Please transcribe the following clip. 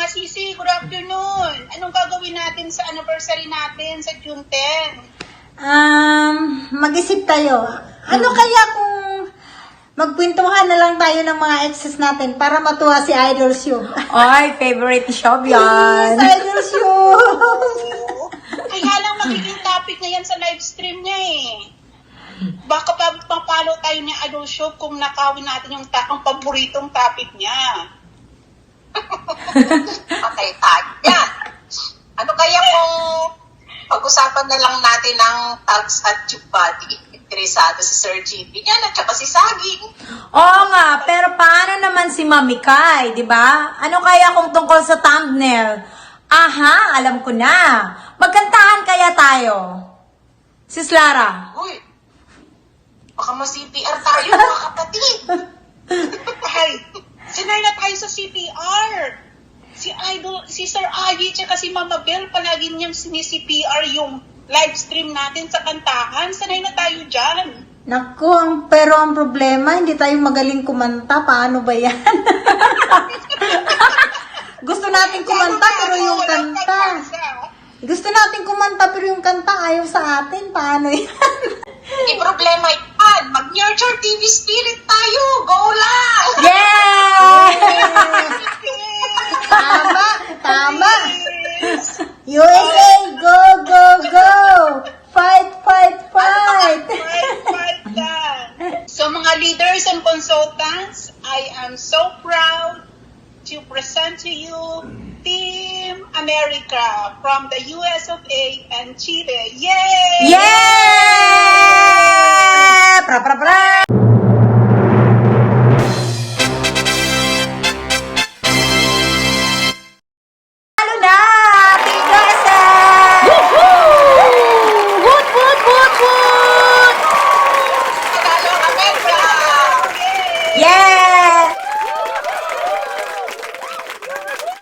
Sisi, good afternoon. Anong gagawin natin sa anniversary natin sa June 10? Mag-isip tayo. Ano kaya kung magkwentuhan na lang tayo ng mga exes natin para matuwa si Idol Show? Ay, favorite shop yan. Yes, Idol Show! Kaya lang magiging topic na yan sa live stream niya eh. Baka papalo tayo ni Idol Show kung nakawin natin yung ang paboritong topic niya. Okay, yan. Ano kaya kung pag-usapan na lang natin ng tags at tube body? Interesado si Sir JP yan at saka si Saging. Oo nga, pero paano naman si Mami Kai, di ba? Ano kaya kung tungkol sa thumbnail? Aha, alam ko na. Magkantahan kaya tayo? Sis Lara. Uy, baka ma-CPR tayo mga kapatid. Ay, sinay na tayo sa CPR. Si Sir Agi tsaka si Mama Bell palagi niyang sinisi-CPR yung live stream natin sa kantahan. Sanay na tayo dyan. Naku, pero ang problema, hindi tayo magaling kumanta. Paano ba yan? Gusto natin kumanta pero yung kanta. Gusto natin kumanta pero yung kanta ayaw sa atin. Paano yan? Hindi problema yan. Mag-nurture TV spirit tayo. Go lang! Yeah! Tama, tama. USA, go, go, go! Fight, fight, fight! Fight lang. So mga leaders and consultants, I am so proud to present to you Team America from the US of A and Chile. Yay! Yeah! Pra, pra, pra!